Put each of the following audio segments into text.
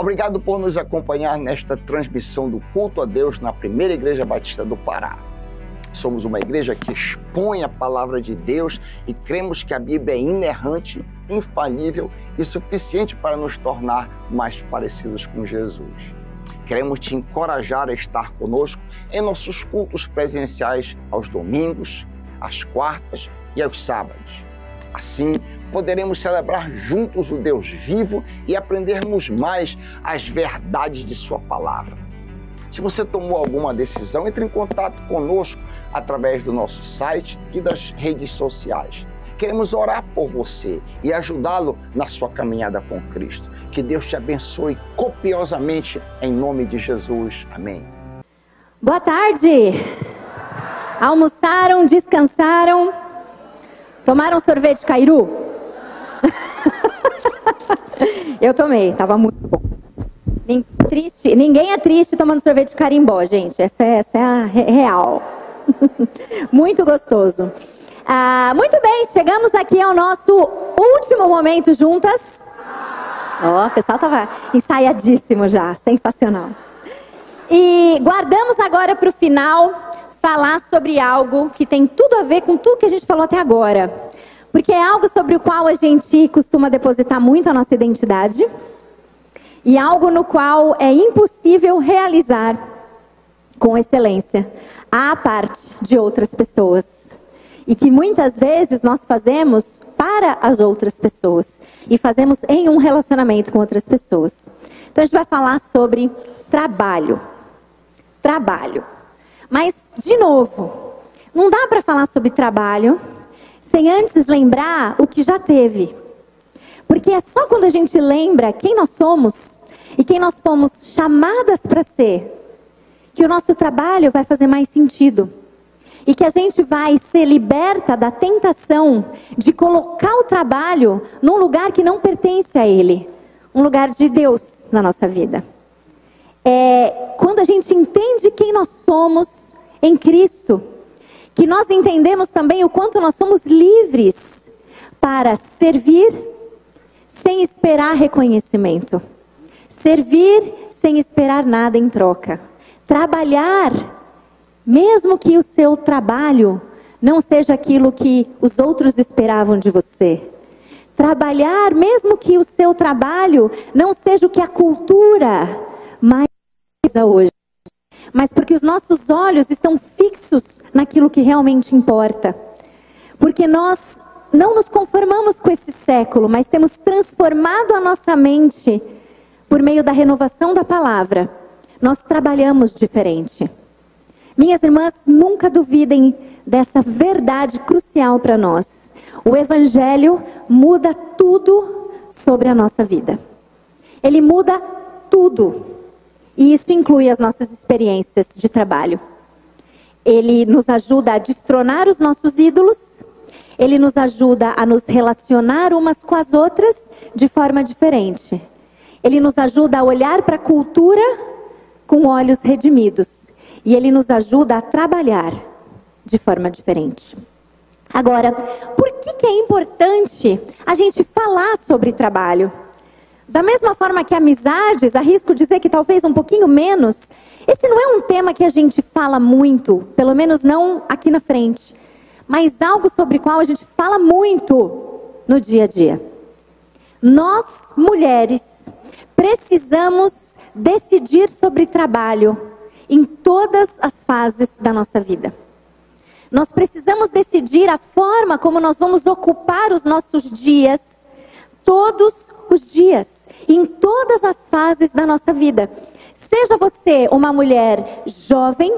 Obrigado por nos acompanhar nesta transmissão do culto a Deus na Primeira Igreja Batista do Pará. Somos uma igreja que expõe a palavra de Deus e cremos que a Bíblia é inerrante, infalível e suficiente para nos tornar mais parecidos com Jesus. Queremos te encorajar a estar conosco em nossos cultos presenciais aos domingos, às quartas e aos sábados. Assim, poderemos celebrar juntos o Deus vivo e aprendermos mais as verdades de sua palavra. Se você tomou alguma decisão, entre em contato conosco através do nosso site e das redes sociais. Queremos orar por você e ajudá-lo na sua caminhada com Cristo. Que Deus te abençoe copiosamente em nome de Jesus. Amém. Boa tarde. Almoçaram, descansaram, tomaram sorvete Cairu? Eu tomei, tava muito bom. Ninguém é triste tomando sorvete de carimbó, gente. Essa é a real. Muito gostoso. Muito bem, chegamos aqui ao nosso último momento juntas. O pessoal tava ensaiadíssimo já, sensacional. E guardamos agora para o final falar sobre algo que tem tudo a ver com tudo que a gente falou até agora. Porque é algo sobre o qual a gente costuma depositar muito a nossa identidade. E algo no qual é impossível realizar com excelência à parte de outras pessoas. E que muitas vezes nós fazemos para as outras pessoas. E fazemos em um relacionamento com outras pessoas. Então a gente vai falar sobre trabalho. Trabalho. Mas, de novo, não dá para falar sobre trabalho sem antes lembrar o que já teve. Porque é só quando a gente lembra quem nós somos e quem nós fomos chamadas para ser, que o nosso trabalho vai fazer mais sentido. E que a gente vai ser liberta da tentação de colocar o trabalho num lugar que não pertence a ele. Um lugar de Deus na nossa vida. Quando a gente entende quem nós somos em Cristo, que nós entendemos também o quanto nós somos livres para servir sem esperar reconhecimento. Servir sem esperar nada em troca. Trabalhar, mesmo que o seu trabalho não seja aquilo que os outros esperavam de você. Trabalhar, mesmo que o seu trabalho não seja o que a cultura mais precisa hoje. Mas porque os nossos olhos estão fixos naquilo que realmente importa. Porque nós não nos conformamos com esse século, mas temos transformado a nossa mente por meio da renovação da palavra. Nós trabalhamos diferente. Minhas irmãs, nunca duvidem dessa verdade crucial para nós. O Evangelho muda tudo sobre a nossa vida. Ele muda tudo. E isso inclui as nossas experiências de trabalho. Ele nos ajuda a destronar os nossos ídolos. Ele nos ajuda a nos relacionar umas com as outras de forma diferente. Ele nos ajuda a olhar para a cultura com olhos redimidos. E ele nos ajuda a trabalhar de forma diferente. Agora, por que é importante a gente falar sobre trabalho? Da mesma forma que amizades, arrisco dizer que talvez um pouquinho menos, esse não é um tema que a gente fala muito, pelo menos não aqui na frente, mas algo sobre o qual a gente fala muito no dia a dia. Nós, mulheres, precisamos decidir sobre trabalho em todas as fases da nossa vida. Nós precisamos decidir a forma como nós vamos ocupar os nossos dias, todos os dias, em todas as fases da nossa vida. Seja você uma mulher jovem,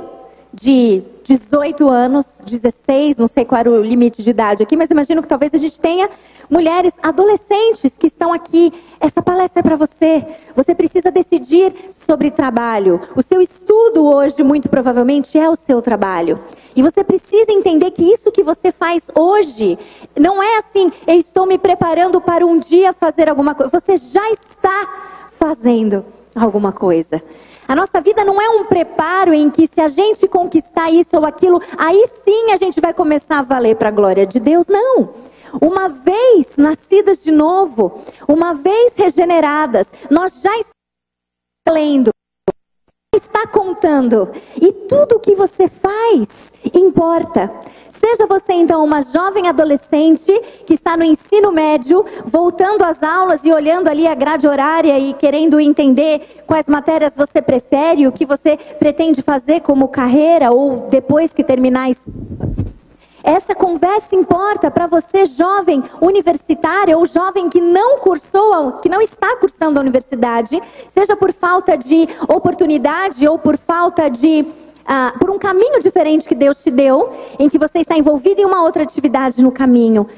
de 18 anos, 16, não sei qual era o limite de idade aqui, mas imagino que talvez a gente tenha mulheres adolescentes que estão aqui. Essa palestra é para você. Você precisa decidir sobre trabalho. O seu estudo hoje, muito provavelmente, é o seu trabalho. E você precisa entender que isso que você faz hoje, não é assim, eu estou me preparando para um dia fazer alguma coisa. Você já está fazendo alguma coisa. A nossa vida não é um preparo em que se a gente conquistar isso ou aquilo, aí sim a gente vai começar a valer para a glória de Deus. Não. Uma vez nascidas de novo, uma vez regeneradas, nós já estamos lendo, está contando. E tudo o que você faz importa. Seja você então uma jovem adolescente que está no ensino médio, voltando às aulas e olhando ali a grade horária e querendo entender quais matérias você prefere, o que você pretende fazer como carreira ou depois que terminar isso. Essa conversa importa para você, jovem universitária ou jovem que não cursou, que não está cursando a universidade, seja por falta de oportunidade ou por falta de por um caminho diferente que Deus te deu, em que você está envolvido em uma outra atividade no caminho.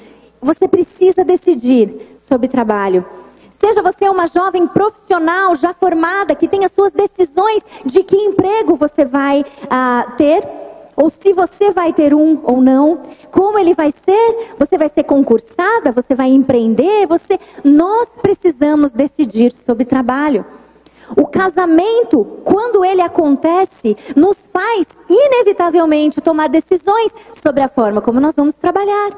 Você precisa decidir sobre trabalho. Seja você uma jovem profissional já formada, que tenha suas decisões de que emprego você vai ter, ou se você vai ter um ou não, como ele vai ser, você vai ser concursada, você vai empreender, nós precisamos decidir sobre trabalho. O casamento, quando ele acontece, nos faz inevitavelmente tomar decisões sobre a forma como nós vamos trabalhar.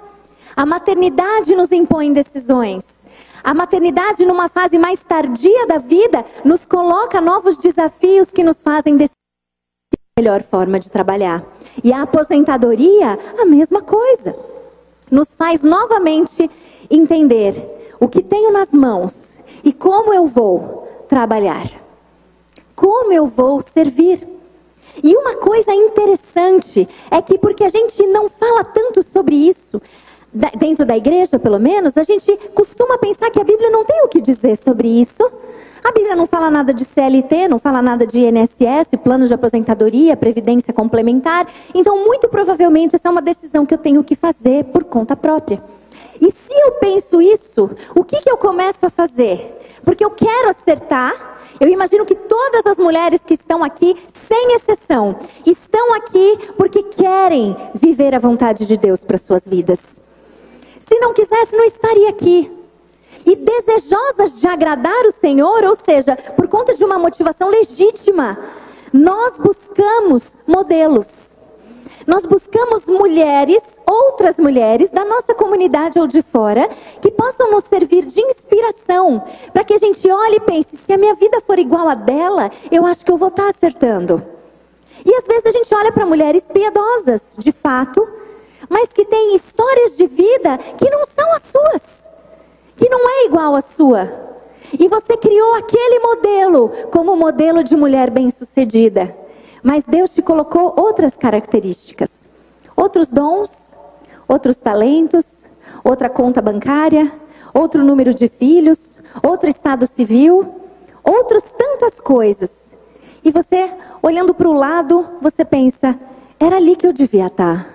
A maternidade nos impõe decisões. A maternidade, numa fase mais tardia da vida, nos coloca novos desafios que nos fazem decidir a melhor forma de trabalhar. E a aposentadoria, a mesma coisa. Nos faz novamente entender o que tenho nas mãos e como eu vou trabalhar. Como eu vou servir. E uma coisa interessante é que, porque a gente não fala tanto sobre isso, dentro da igreja pelo menos, a gente costuma pensar que a Bíblia não tem o que dizer sobre isso. A Bíblia não fala nada de CLT, não fala nada de INSS, planos de aposentadoria, previdência complementar. Então, muito provavelmente, essa é uma decisão que eu tenho que fazer por conta própria. E se eu penso isso, o que eu começo a fazer? Porque eu quero acertar. Eu imagino que todas as mulheres que estão aqui, sem exceção, estão aqui porque querem viver a vontade de Deus para suas vidas. Se não quisesse, não estaria aqui. E desejosas de agradar o Senhor, ou seja, por conta de uma motivação legítima, nós buscamos modelos. Nós buscamos mulheres, outras mulheres da nossa comunidade ou de fora, que possam nos servir de inspiração, para que a gente olhe e pense, se a minha vida for igual a dela, eu acho que eu vou estar acertando. E às vezes a gente olha para mulheres piedosas, de fato, mas que têm histórias de vida que não são as suas, que não é igual à sua. E você criou aquele modelo como modelo de mulher bem-sucedida. Mas Deus te colocou outras características, outros dons, outros talentos, outra conta bancária, outro número de filhos, outro estado civil, outras tantas coisas. E você, olhando para o lado, você pensa, era ali que eu devia estar.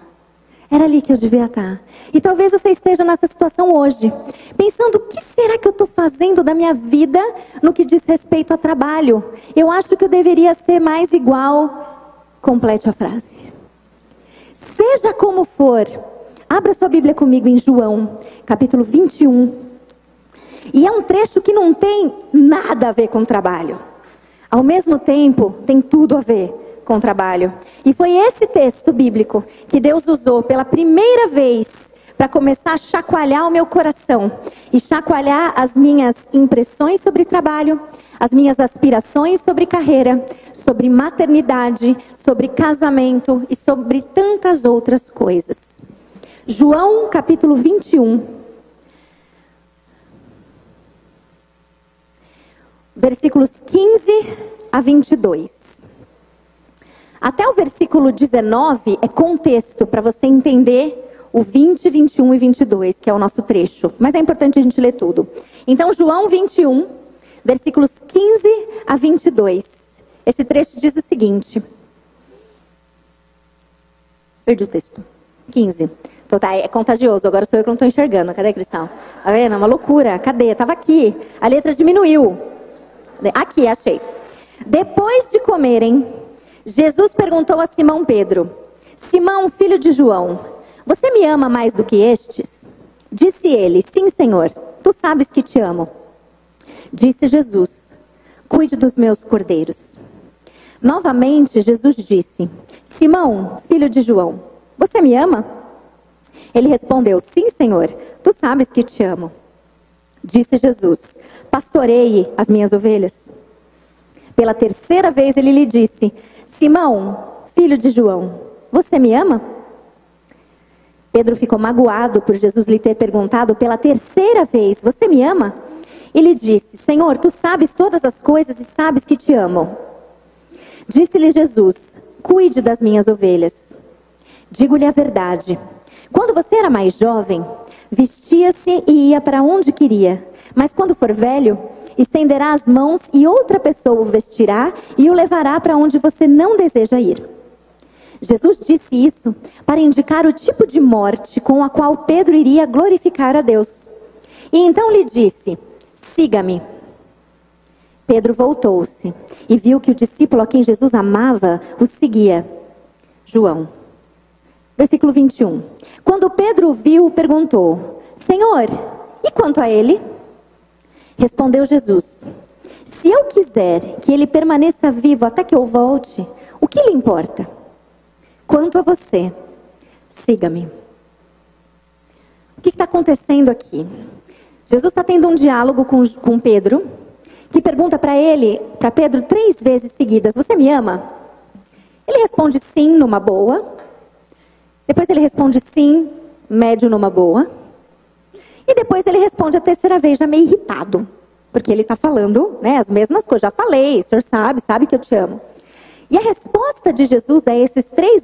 Era ali que eu devia estar. E talvez você esteja nessa situação hoje, pensando, o que será que eu estou fazendo da minha vida no que diz respeito a trabalho? Eu acho que eu deveria ser mais igual. Complete a frase. Seja como for, abra sua Bíblia comigo em João, capítulo 21. E é um trecho que não tem nada a ver com trabalho. Ao mesmo tempo, tem tudo a ver com trabalho. E foi esse texto bíblico que Deus usou pela primeira vez para começar a chacoalhar o meu coração e chacoalhar as minhas impressões sobre trabalho, as minhas aspirações sobre carreira, sobre maternidade, sobre casamento e sobre tantas outras coisas. João capítulo 21, versículos 15 a 22. Até o versículo 19 é contexto para você entender o 20, 21 e 22, que é o nosso trecho. Mas é importante a gente ler tudo. Então, João 21, versículos 15 a 22. Esse trecho diz o seguinte. Perdi o texto. 15. Então tá, é contagioso. Agora sou eu que não estou enxergando. Cadê, Cristal? Tá vendo? É uma loucura. Cadê? Tava aqui. A letra diminuiu. Aqui, achei. Depois de comerem, Jesus perguntou a Simão Pedro: Simão, filho de João, você me ama mais do que estes? Disse ele: sim, Senhor, tu sabes que te amo. Disse Jesus: cuide dos meus cordeiros. Novamente Jesus disse: Simão, filho de João, você me ama? Ele respondeu: sim, Senhor, tu sabes que te amo. Disse Jesus: pastoreie as minhas ovelhas. Pela terceira vez ele lhe disse: Simão, filho de João, você me ama? Pedro ficou magoado por Jesus lhe ter perguntado pela terceira vez: você me ama? Ele disse: Senhor, tu sabes todas as coisas e sabes que te amo. Disse-lhe Jesus: cuide das minhas ovelhas. Digo-lhe a verdade. Quando você era mais jovem, vestia-se e ia para onde queria. Mas quando for velho, estenderá as mãos e outra pessoa o vestirá e o levará para onde você não deseja ir. Jesus disse isso para indicar o tipo de morte com a qual Pedro iria glorificar a Deus. E então lhe disse: siga-me. Pedro voltou-se e viu que o discípulo a quem Jesus amava o seguia. João. Versículo 21. Quando Pedro o viu, perguntou: Senhor, e quanto a ele? Respondeu Jesus: se eu quiser que ele permaneça vivo até que eu volte, o que lhe importa? Quanto a você, siga-me. O que está acontecendo aqui? Jesus está tendo um diálogo com Pedro, que pergunta para Pedro 3 vezes seguidas: você me ama? Ele responde sim, numa boa. Depois ele responde sim, médio, numa boa. E depois ele responde a terceira vez, já meio irritado. Porque ele está falando, né, as mesmas coisas. Já falei, o senhor sabe que eu te amo. E a resposta de Jesus a esses 3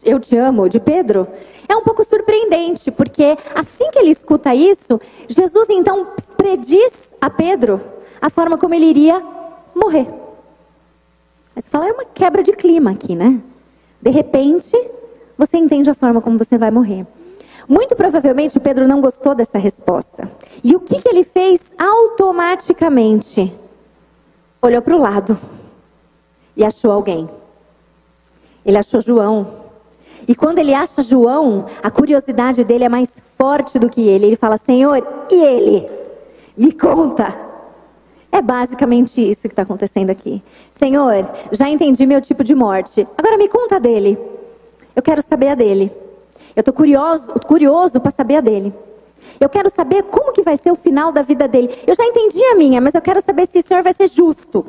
eu te amo, de Pedro, é um pouco surpreendente. Porque assim que ele escuta isso, Jesus então prediz a Pedro a forma como ele iria morrer. Aí você fala, é uma quebra de clima aqui, né? De repente, você entende a forma como você vai morrer. Muito provavelmente o Pedro não gostou dessa resposta. E o que ele fez automaticamente? Olhou para o lado e achou alguém. Ele achou João. E quando ele acha João, a curiosidade dele é mais forte do que ele. Ele fala: Senhor, e ele? Me conta. É basicamente isso que está acontecendo aqui. Senhor, já entendi meu tipo de morte. Agora me conta dele. Eu quero saber a dele. Eu estou curioso para saber a dele. Eu quero saber como que vai ser o final da vida dele. Eu já entendi a minha, mas eu quero saber se o Senhor vai ser justo.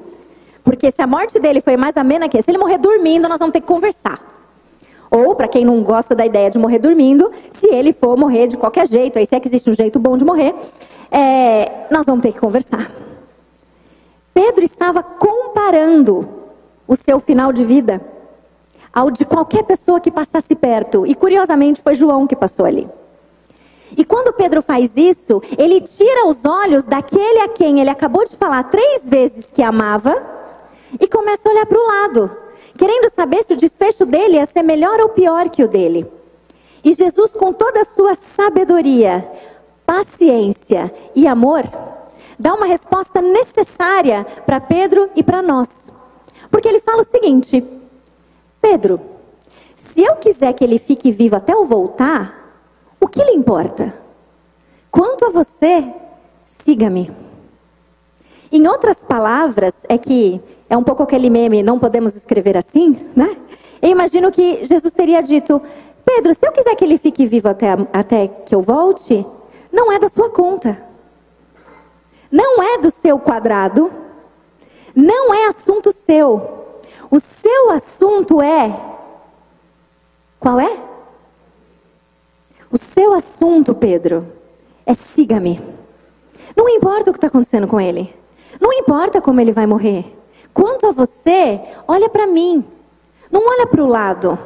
Porque se a morte dele foi mais amena que essa, se ele morrer dormindo, nós vamos ter que conversar. Ou, para quem não gosta da ideia de morrer dormindo, se ele for morrer de qualquer jeito, aí se é que existe um jeito bom de morrer, nós vamos ter que conversar. Pedro estava comparando o seu final de vida ao de qualquer pessoa que passasse perto. E curiosamente foi João que passou ali. E quando Pedro faz isso, ele tira os olhos daquele a quem ele acabou de falar 3 vezes que amava e começa a olhar para o lado, querendo saber se o desfecho dele ia ser melhor ou pior que o dele. E Jesus, com toda a sua sabedoria, paciência e amor, dá uma resposta necessária para Pedro e para nós. Porque ele fala o seguinte: Pedro, se eu quiser que ele fique vivo até eu voltar, o que lhe importa? Quanto a você, siga-me. Em outras palavras, é um pouco aquele meme, não podemos escrever assim, né? Eu imagino que Jesus teria dito: Pedro, se eu quiser que ele fique vivo até que eu volte, não é da sua conta. Não é do seu quadrado. Não é assunto seu. O seu assunto é... Qual é? O seu assunto, Pedro, é siga-me. Não importa o que está acontecendo com ele. Não importa como ele vai morrer. Quanto a você, olha para mim. Não olha para o lado.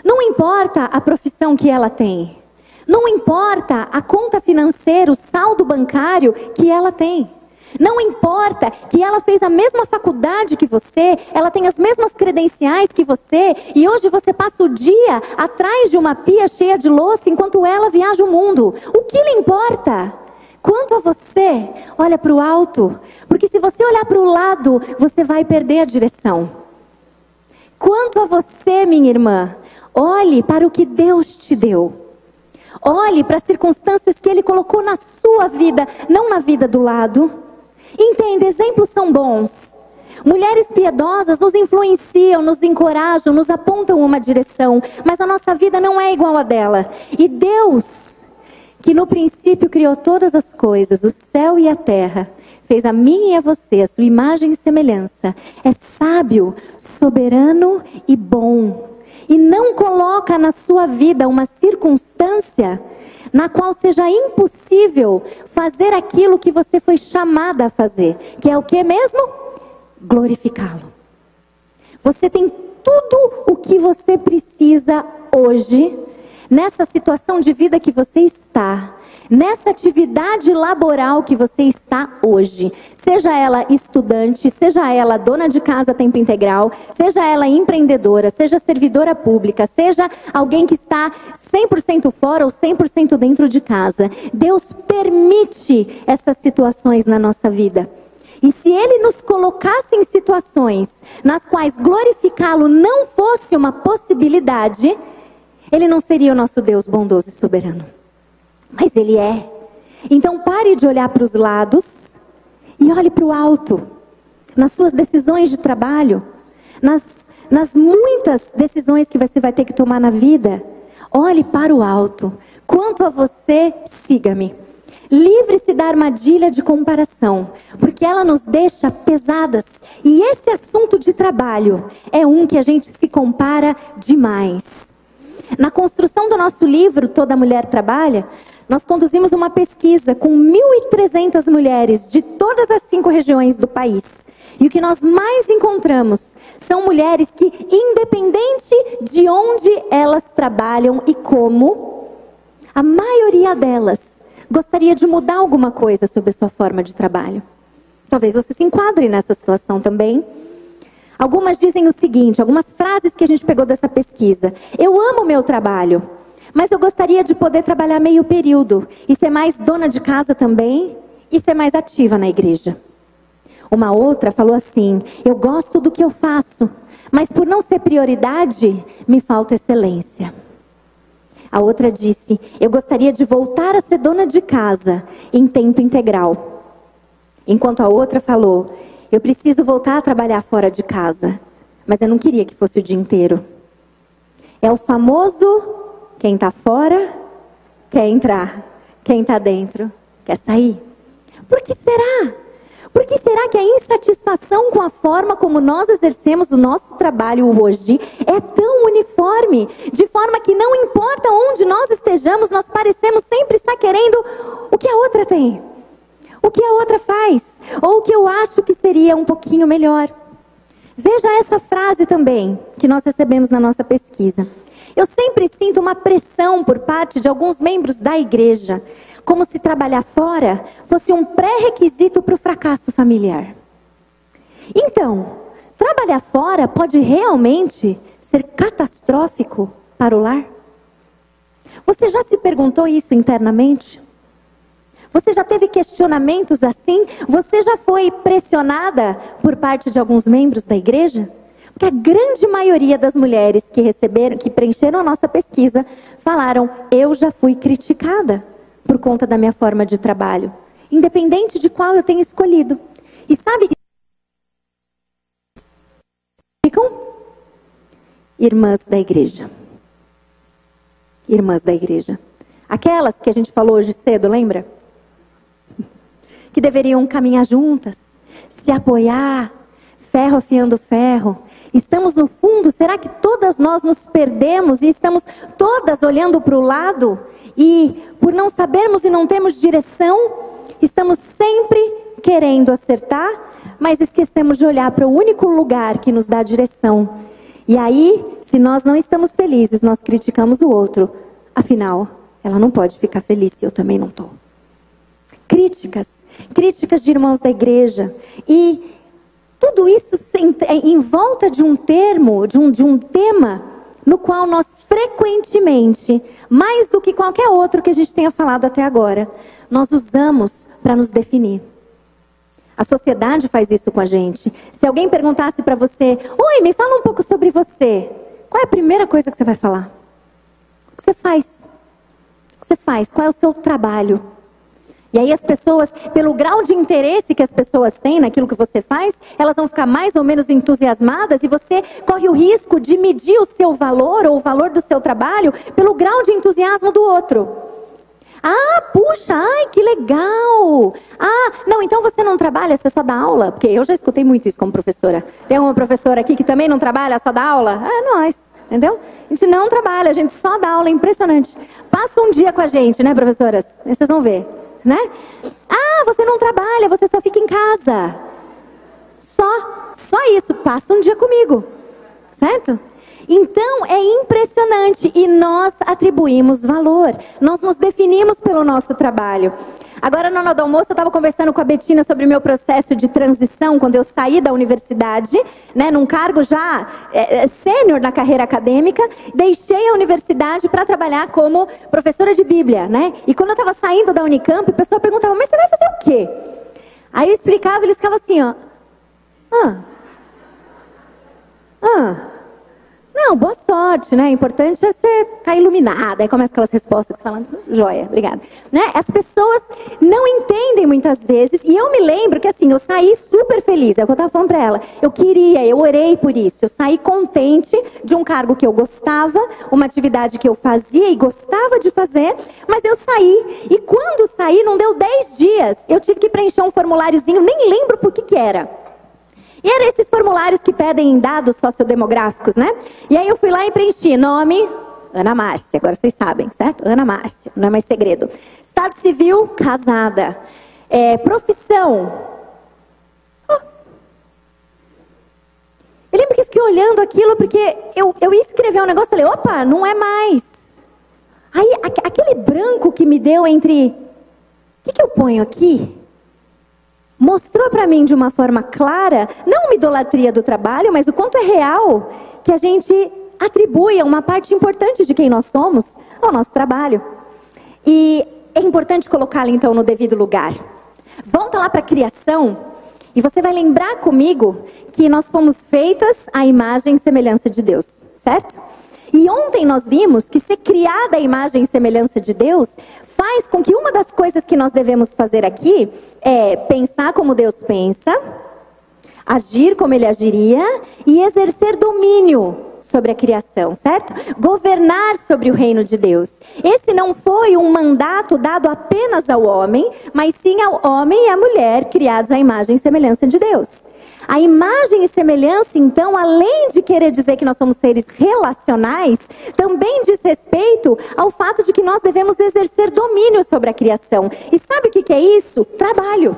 Não importa a profissão que ela tem. Não importa a conta financeira, o saldo bancário que ela tem. Não importa que ela fez a mesma faculdade que você, ela tem as mesmas credenciais que você, e hoje você passa o dia atrás de uma pia cheia de louça enquanto ela viaja o mundo. O que lhe importa? Quanto a você, olha para o alto, porque se você olhar para o lado, você vai perder a direção. Quanto a você, minha irmã, olhe para o que Deus te deu. Olhe para as circunstâncias que Ele colocou na sua vida, não na vida do lado. Entenda, exemplos são bons. Mulheres piedosas nos influenciam, nos encorajam, nos apontam uma direção, mas a nossa vida não é igual a dela. E Deus, que no princípio criou todas as coisas, o céu e a terra, fez a mim e a você, a sua imagem e semelhança, é sábio, soberano e bom. E não coloca na sua vida uma circunstância na qual seja impossível fazer aquilo que você foi chamada a fazer. Que é o que mesmo? Glorificá-lo. Você tem tudo o que você precisa hoje, nessa situação de vida que você está, nessa atividade laboral que você está hoje. Seja ela estudante, seja ela dona de casa a tempo integral, seja ela empreendedora, seja servidora pública, seja alguém que está 100% fora ou 100% dentro de casa. Deus permite essas situações na nossa vida. E se Ele nos colocasse em situações nas quais glorificá-lo não fosse uma possibilidade, Ele não seria o nosso Deus bondoso e soberano. Mas Ele é. Então pare de olhar para os lados e olhe para o alto. Nas suas decisões de trabalho, nas muitas decisões que você vai ter que tomar na vida, olhe para o alto. Quanto a você, siga-me. Livre-se da armadilha de comparação, porque ela nos deixa pesadas. E esse assunto de trabalho é um que a gente se compara demais. Na construção do nosso livro, Toda Mulher Trabalha, nós conduzimos uma pesquisa com 1.300 mulheres de todas as 5 regiões do país. E o que nós mais encontramos são mulheres que, independente de onde elas trabalham e como, a maioria delas gostaria de mudar alguma coisa sobre a sua forma de trabalho. Talvez você se enquadre nessa situação também. Algumas dizem o seguinte, algumas frases que a gente pegou dessa pesquisa. Eu amo o meu trabalho, mas eu gostaria de poder trabalhar meio período e ser mais dona de casa também e ser mais ativa na igreja. Uma outra falou assim, eu gosto do que eu faço, mas por não ser prioridade, me falta excelência. A outra disse, eu gostaria de voltar a ser dona de casa em tempo integral. Enquanto a outra falou, eu preciso voltar a trabalhar fora de casa, mas eu não queria que fosse o dia inteiro. É o famoso, quem está fora, quer entrar. Quem está dentro, quer sair. Por que será? Por que será que a insatisfação com a forma como nós exercemos o nosso trabalho hoje é tão uniforme? De forma que não importa onde nós estejamos, nós parecemos sempre estar querendo o que a outra tem. O que a outra faz. Ou o que eu acho que seria um pouquinho melhor. Veja essa frase também, que nós recebemos na nossa pesquisa. Eu sempre sinto uma pressão por parte de alguns membros da igreja, como se trabalhar fora fosse um pré-requisito para o fracasso familiar. Então, trabalhar fora pode realmente ser catastrófico para o lar? Você já se perguntou isso internamente? Você já teve questionamentos assim? Você já foi pressionada por parte de alguns membros da igreja? Porque a grande maioria das mulheres que preencheram a nossa pesquisa falaram, eu já fui criticada por conta da minha forma de trabalho, independente de qual eu tenha escolhido. E sabe, ficam irmãs da igreja. Irmãs da igreja. Aquelas que a gente falou hoje cedo, lembra? Que deveriam caminhar juntas, se apoiar, ferro afiando ferro. Estamos no fundo, será que todas nós nos perdemos e estamos todas olhando para o lado? E por não sabermos e não termos direção, estamos sempre querendo acertar, mas esquecemos de olhar para o único lugar que nos dá direção. E aí, se nós não estamos felizes, nós criticamos o outro. Afinal, ela não pode ficar feliz se eu também não estou. Críticas de irmãos da igreja. E tudo isso em volta de um termo, de um tema, no qual nós frequentemente, mais do que qualquer outro que a gente tenha falado até agora, nós usamos para nos definir. A sociedade faz isso com a gente. Se alguém perguntasse para você, oi, me fala um pouco sobre você. Qual é a primeira coisa que você vai falar? O que você faz? O que você faz? Qual é o seu trabalho? E aí as pessoas, pelo grau de interesse que as pessoas têm naquilo que você faz, elas vão ficar mais ou menos entusiasmadas e você corre o risco de medir o seu valor ou o valor do seu trabalho pelo grau de entusiasmo do outro. Ah, puxa, ai, que legal. Ah, não, então você não trabalha, você só dá aula? Porque eu já escutei muito isso como professora. Tem uma professora aqui que também não trabalha, só dá aula? É nós, entendeu? A gente não trabalha, a gente só dá aula, é impressionante. Passa um dia com a gente, né, professoras? Vocês vão ver, né? Ah, você não trabalha, você só fica em casa. Só isso, passa um dia comigo, certo? Então, é impressionante e nós atribuímos valor. Nós nos definimos pelo nosso trabalho. Agora, na hora do almoço, eu estava conversando com a Betina sobre o meu processo de transição, quando eu saí da universidade, né, num cargo já sênior na carreira acadêmica, deixei a universidade para trabalhar como professora de Bíblia, né? E quando eu estava saindo da Unicamp, o pessoal perguntava, mas você vai fazer o quê? Aí eu explicava e eles ficavam assim, ó. Não, boa sorte, né? O importante é você estar iluminada. Aí começa aquelas respostas que você fala, joia, obrigada. Né? As pessoas não entendem muitas vezes. E eu me lembro que assim, eu saí super feliz. É o que eu estava falando para ela. Eu orei por isso. Eu saí contente de um cargo que eu gostava, uma atividade que eu fazia e gostava de fazer. Mas eu saí. E quando saí, não deu 10 dias. Eu tive que preencher um formuláriozinho, nem lembro por que era. E eram esses formulários que pedem dados sociodemográficos, né? E aí eu fui lá e preenchi nome, Ana Márcia, agora vocês sabem, certo? Ana Márcia, não é mais segredo. Estado civil, casada. Profissão. Eu lembro que eu fiquei olhando aquilo porque eu ia escrever um negócio e falei, opa, não é mais. Aí aquele branco que me deu entre, o que eu ponho aqui? Mostrou para mim de uma forma clara, não uma idolatria do trabalho, mas o quanto é real que a gente atribui a uma parte importante de quem nós somos ao nosso trabalho. E é importante colocá-lo então no devido lugar. Volta lá para a criação e você vai lembrar comigo que nós fomos feitas à imagem e semelhança de Deus, certo? E ontem nós vimos que ser criada à imagem e semelhança de Deus faz com que uma das coisas que nós devemos fazer aqui é pensar como Deus pensa, agir como Ele agiria e exercer domínio sobre a criação, certo? Governar sobre o reino de Deus. Esse não foi um mandato dado apenas ao homem, mas sim ao homem e à mulher criados à imagem e semelhança de Deus. A imagem e semelhança, então, além de querer dizer que nós somos seres relacionais, também diz respeito ao fato de que nós devemos exercer domínio sobre a criação. E sabe o que é isso? Trabalho.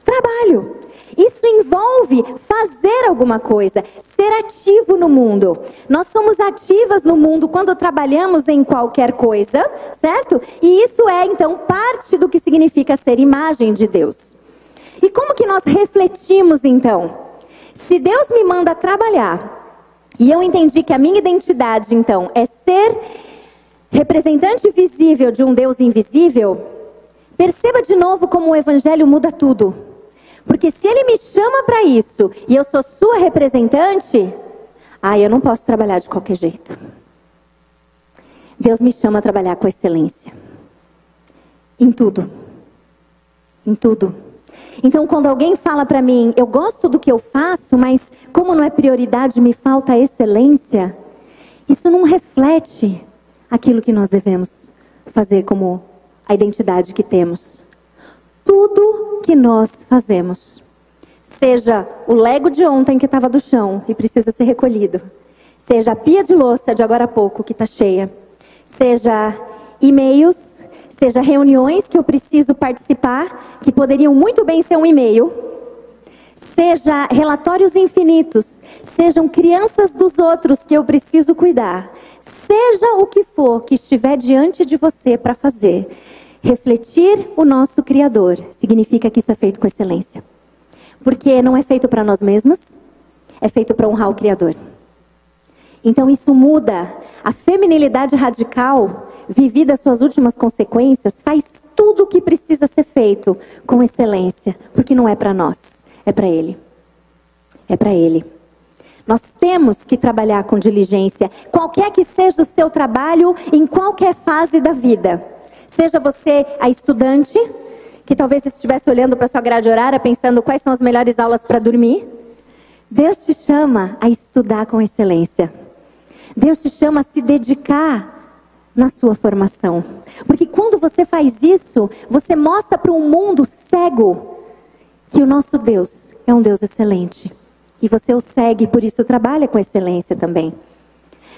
Trabalho. Isso envolve fazer alguma coisa, ser ativo no mundo. Nós somos ativas no mundo quando trabalhamos em qualquer coisa, certo? E isso é, então, parte do que significa ser imagem de Deus. E como que nós refletimos então? Se Deus me manda trabalhar, e eu entendi que a minha identidade então é ser representante visível de um Deus invisível, perceba de novo como o evangelho muda tudo. Porque se Ele me chama para isso, e eu sou sua representante, eu não posso trabalhar de qualquer jeito. Deus me chama a trabalhar com excelência. Em tudo. Em tudo. Então, quando alguém fala para mim, eu gosto do que eu faço, mas como não é prioridade, me falta excelência, isso não reflete aquilo que nós devemos fazer como a identidade que temos. Tudo que nós fazemos, seja o Lego de ontem que estava do chão e precisa ser recolhido, seja a pia de louça de agora a pouco que está cheia, seja e-mails, seja reuniões que eu preciso participar, que poderiam muito bem ser um e-mail, seja relatórios infinitos, sejam crianças dos outros que eu preciso cuidar, seja o que for que estiver diante de você para fazer, refletir o nosso Criador significa que isso é feito com excelência. Porque não é feito para nós mesmas, é feito para honrar o Criador. Então isso muda. A feminilidade radical, vivida as suas últimas consequências, faz tudo o que precisa ser feito com excelência. Porque não é para nós, é para Ele. É para Ele. Nós temos que trabalhar com diligência, qualquer que seja o seu trabalho, em qualquer fase da vida. Seja você a estudante, que talvez estivesse olhando para sua grade horária, pensando quais são as melhores aulas para dormir. Deus te chama a estudar com excelência. Deus te chama a se dedicar na sua formação. Porque quando você faz isso, você mostra para um mundo cego que o nosso Deus é um Deus excelente. E você o segue, por isso trabalha com excelência também.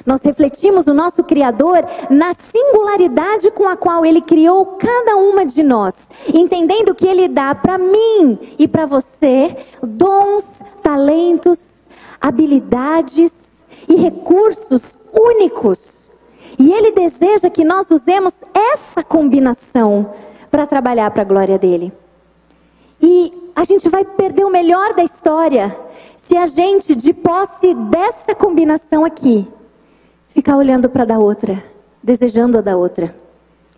Nós refletimos o nosso Criador na singularidade com a qual Ele criou cada uma de nós, entendendo que Ele dá para mim e para você dons, talentos, habilidades e recursos únicos. E Ele deseja que nós usemos essa combinação para trabalhar para a glória dEle. E a gente vai perder o melhor da história se a gente, de posse dessa combinação aqui, ficar olhando para a da outra, desejando a da outra.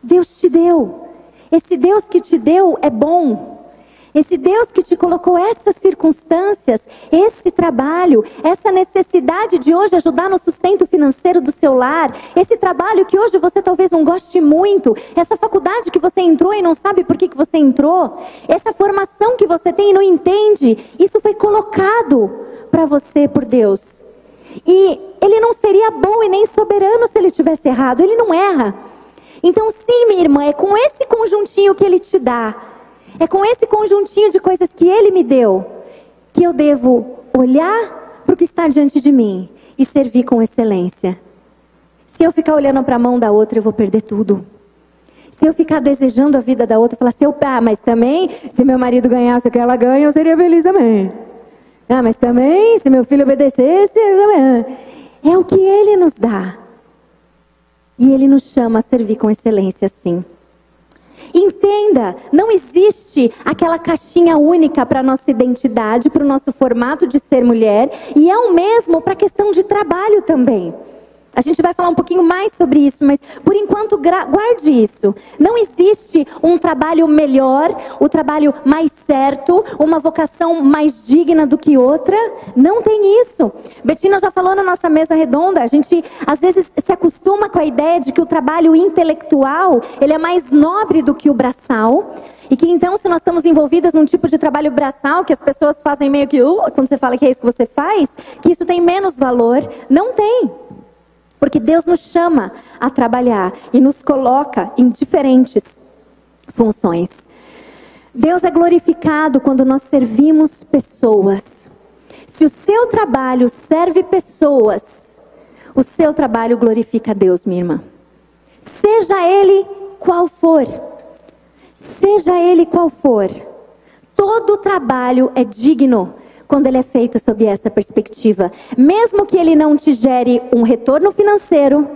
Deus te deu. Esse Deus que te deu é bom. Esse Deus que te colocou essas circunstâncias, esse trabalho, essa necessidade de hoje ajudar no sustento financeiro do seu lar, esse trabalho que hoje você talvez não goste muito, essa faculdade que você entrou e não sabe por que você entrou, essa formação que você tem e não entende, isso foi colocado para você por Deus. E Ele não seria bom e nem soberano se Ele tivesse errado. Ele não erra. Então sim, minha irmã, é com esse conjuntinho que Ele te dá, é com esse conjuntinho de coisas que Ele me deu, que eu devo olhar para o que está diante de mim e servir com excelência. Se eu ficar olhando para a mão da outra, eu vou perder tudo. Se eu ficar desejando a vida da outra, falar assim, mas também, se meu marido ganhasse o que ela ganha, eu seria feliz também. Mas também, se meu filho obedecesse, é o que Ele nos dá. E Ele nos chama a servir com excelência, sim. Entenda, não existe aquela caixinha única para a nossa identidade, para o nosso formato de ser mulher, e é o mesmo para a questão de trabalho também. A gente vai falar um pouquinho mais sobre isso, mas por enquanto guarde isso. Não existe um trabalho melhor, o trabalho mais certo, uma vocação mais digna do que outra. Não tem isso. Betina já falou na nossa mesa redonda, a gente às vezes se acostuma com a ideia de que o trabalho intelectual, ele é mais nobre do que o braçal. E que então, se nós estamos envolvidas num tipo de trabalho braçal, que as pessoas fazem meio que, quando você fala que é isso que você faz, que isso tem menos valor. Não tem. Porque Deus nos chama a trabalhar e nos coloca em diferentes funções. Deus é glorificado quando nós servimos pessoas. Se o seu trabalho serve pessoas, o seu trabalho glorifica a Deus, minha irmã. Seja ele qual for. Seja ele qual for. Todo trabalho é digno quando ele é feito sob essa perspectiva. Mesmo que ele não te gere um retorno financeiro,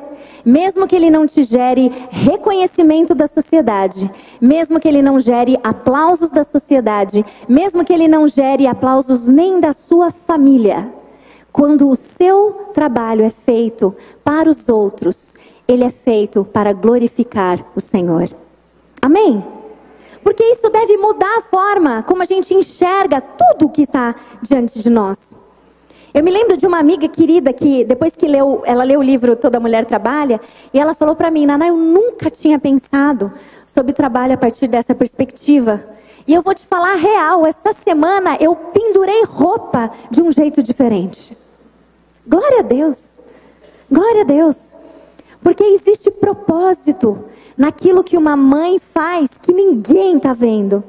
mesmo que ele não te gere reconhecimento da sociedade, mesmo que ele não gere aplausos da sociedade, mesmo que ele não gere aplausos nem da sua família, quando o seu trabalho é feito para os outros, ele é feito para glorificar o Senhor. Amém? Porque isso deve mudar a forma como a gente enxerga tudo que está diante de nós. Eu me lembro de uma amiga querida que, depois que ela leu o livro Toda Mulher Trabalha, e ela falou para mim, Naná, eu nunca tinha pensado sobre o trabalho a partir dessa perspectiva. E eu vou te falar a real, essa semana eu pendurei roupa de um jeito diferente. Glória a Deus. Glória a Deus. Porque existe propósito naquilo que uma mãe faz que ninguém está vendo.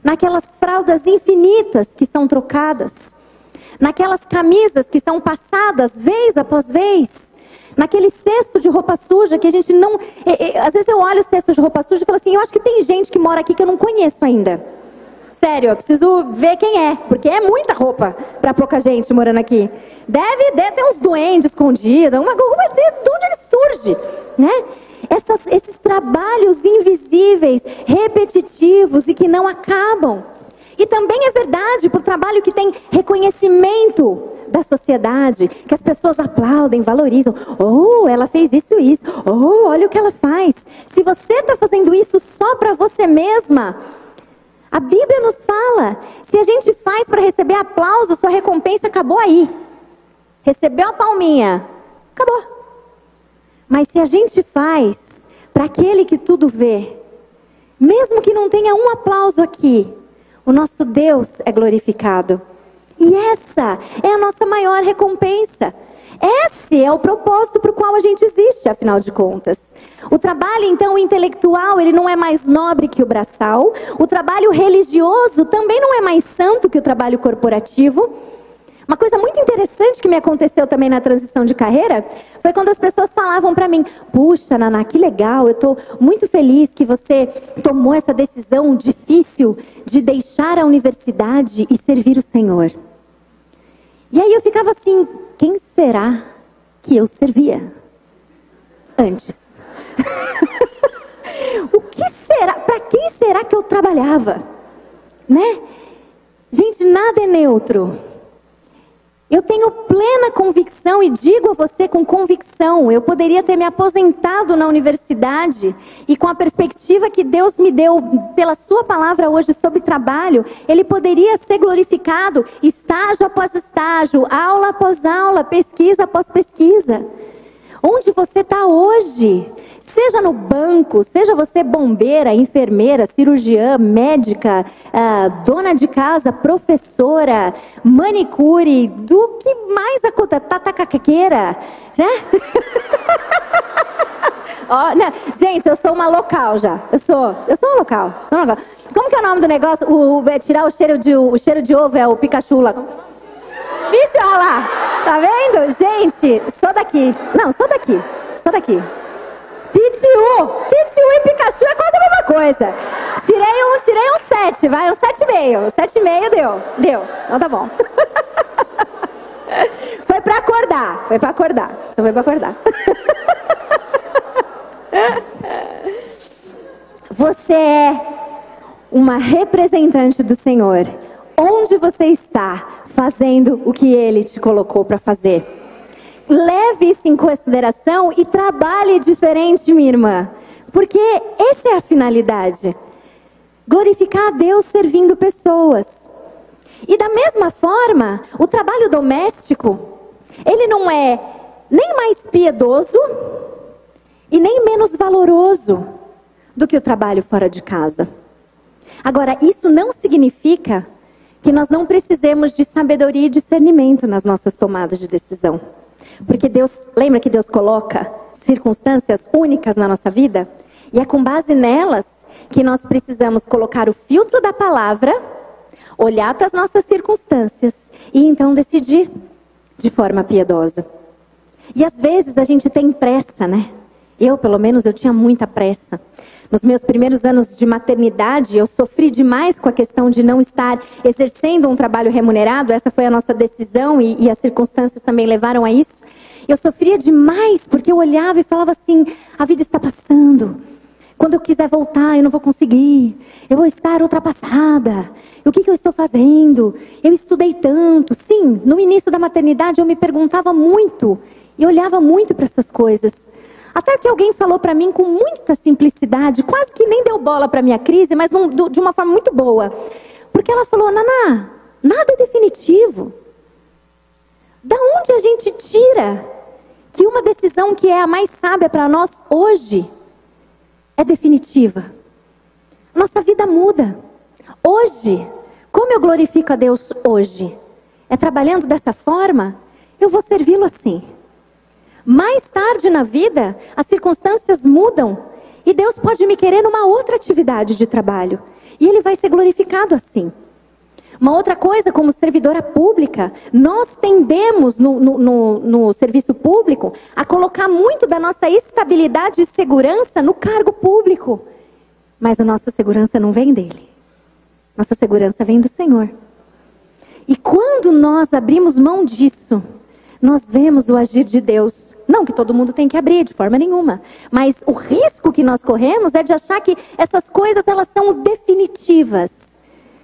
Naquelas fraldas infinitas que são trocadas. Naquelas camisas que são passadas vez após vez. Naquele cesto de roupa suja que a gente não... Às vezes eu olho o cesto de roupa suja e falo assim, eu acho que tem gente que mora aqui que eu não conheço ainda. Sério, eu preciso ver quem é. Porque é muita roupa para pouca gente morando aqui. Deve ter uns duendes escondidos. De onde ele surge, né? Esses trabalhos invisíveis, repetitivos e que não acabam. E também é verdade para o trabalho que tem reconhecimento da sociedade, que as pessoas aplaudem, valorizam. Oh, ela fez isso e isso. Oh, olha o que ela faz. Se você está fazendo isso só para você mesma, a Bíblia nos fala, se a gente faz para receber aplauso, sua recompensa acabou aí. Recebeu a palminha, acabou. Mas se a gente faz para aquele que tudo vê, mesmo que não tenha um aplauso aqui, o nosso Deus é glorificado. E essa é a nossa maior recompensa. Essa esse é o propósito para o qual a gente existe, afinal de contas. O trabalho, então, intelectual, ele não é mais nobre que o braçal. O trabalho religioso também não é mais santo que o trabalho corporativo. Uma coisa muito interessante que me aconteceu também na transição de carreira foi quando as pessoas falavam para mim: puxa, Naná, que legal, eu estou muito feliz que você tomou essa decisão difícil de deixar a universidade e servir o Senhor. E aí eu ficava assim: quem será que eu servia antes? O que será? Para quem será que eu trabalhava? Né? Gente, nada é neutro. Eu tenho plena convicção e digo a você com convicção, eu poderia ter me aposentado na universidade e com a perspectiva que Deus me deu pela sua palavra hoje sobre trabalho, ele poderia ser glorificado estágio após estágio, aula após aula, pesquisa após pesquisa. Onde você está hoje? Seja no banco, seja você bombeira, enfermeira, cirurgiã, médica, dona de casa, professora, manicure, do que mais acontece, tatacaqueira, né? Ó, né? Gente, eu sou uma local já, eu sou uma local, Como que é o nome do negócio? Tirar o cheiro de ovo é o Pikachu lá. Vixe, olha lá, tá vendo? Gente, sou daqui. Pitiu e Pikachu é quase a mesma coisa. Tirei um 7, vai, um 7,5. 7,5 deu. Então tá bom. Foi pra acordar. Só foi pra acordar. Você é uma representante do Senhor. Onde você está fazendo o que Ele te colocou para fazer? Leve isso em consideração e trabalhe diferente, minha irmã. Porque essa é a finalidade. Glorificar a Deus servindo pessoas. E da mesma forma, o trabalho doméstico, ele não é nem mais piedoso e nem menos valoroso do que o trabalho fora de casa. Agora, isso não significa que nós não precisemos de sabedoria e discernimento nas nossas tomadas de decisão. Porque Deus, lembra que Deus coloca circunstâncias únicas na nossa vida? E é com base nelas que nós precisamos colocar o filtro da palavra, olhar para as nossas circunstâncias e então decidir de forma piedosa. E às vezes a gente tem pressa, né? Pelo menos, eu tinha muita pressa. Nos meus primeiros anos de maternidade, eu sofri demais com a questão de não estar exercendo um trabalho remunerado. Essa foi a nossa decisão e as circunstâncias também levaram a isso. Eu sofria demais porque eu olhava e falava assim: a vida está passando. Quando eu quiser voltar, eu não vou conseguir. Eu vou estar ultrapassada. O que eu estou fazendo? Eu estudei tanto. Sim, no início da maternidade eu me perguntava muito e olhava muito para essas coisas. Até que alguém falou para mim com muita simplicidade, quase que nem deu bola para a minha crise, mas de uma forma muito boa. Porque ela falou: Naná, nada é definitivo. Da onde a gente tira que uma decisão que é a mais sábia para nós hoje é definitiva? Nossa vida muda. Hoje, como eu glorifico a Deus hoje? É trabalhando dessa forma? Eu vou servi-lo assim. Mais tarde na vida, as circunstâncias mudam e Deus pode me querer numa outra atividade de trabalho. E Ele vai ser glorificado assim. Uma outra coisa, como servidora pública, nós tendemos no serviço público a colocar muito da nossa estabilidade e segurança no cargo público. Mas a nossa segurança não vem dele. Nossa segurança vem do Senhor. E quando nós abrimos mão disso, nós vemos o agir de Deus. Não que todo mundo tem que abrir, de forma nenhuma. Mas o risco que nós corremos é de achar que essas coisas elas são definitivas.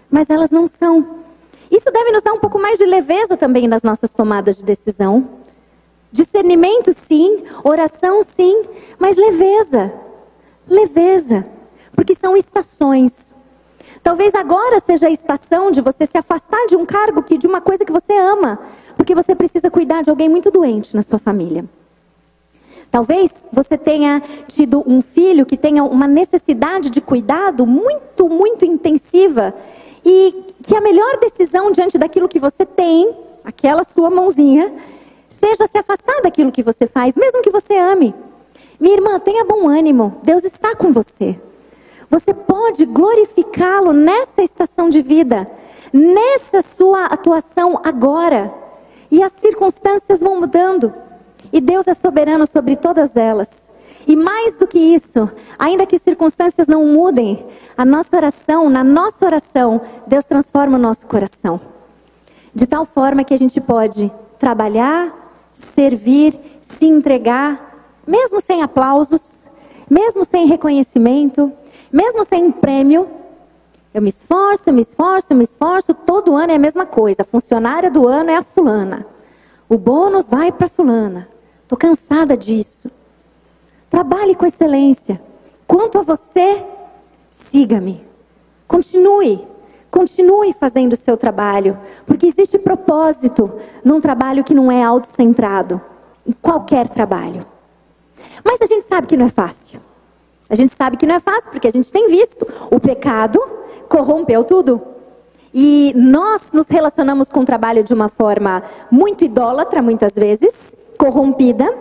Mas elas não são. Isso deve nos dar um pouco mais de leveza também nas nossas tomadas de decisão. Discernimento sim, oração sim, mas leveza. Leveza. Porque são estações. Talvez agora seja a estação de você se afastar de um cargo, de uma coisa que você ama. Porque você precisa cuidar de alguém muito doente na sua família. Talvez você tenha tido um filho que tenha uma necessidade de cuidado muito, muito intensiva. E que a melhor decisão diante daquilo que você tem, aquela sua mãozinha, seja se afastar daquilo que você faz, mesmo que você ame. Minha irmã, tenha bom ânimo, Deus está com você. Você pode glorificá-lo nessa estação de vida, nessa sua atuação agora. E as circunstâncias vão mudando. E Deus é soberano sobre todas elas. E mais do que isso, ainda que circunstâncias não mudem, a nossa oração, na nossa oração, Deus transforma o nosso coração. De tal forma que a gente pode trabalhar, servir, se entregar, mesmo sem aplausos, mesmo sem reconhecimento, mesmo sem prêmio. Eu me esforço, todo ano é a mesma coisa. A funcionária do ano é a fulana. O bônus vai para fulana. Estou cansada disso. Trabalhe com excelência. Quanto a você, siga-me. Continue fazendo o seu trabalho. Porque existe propósito num trabalho que não é autocentrado. Em qualquer trabalho. Mas a gente sabe que não é fácil. A gente sabe que não é fácil porque a gente tem visto. O pecado corrompeu tudo. E nós nos relacionamos com o trabalho de uma forma muito idólatra, muitas vezes, corrompida.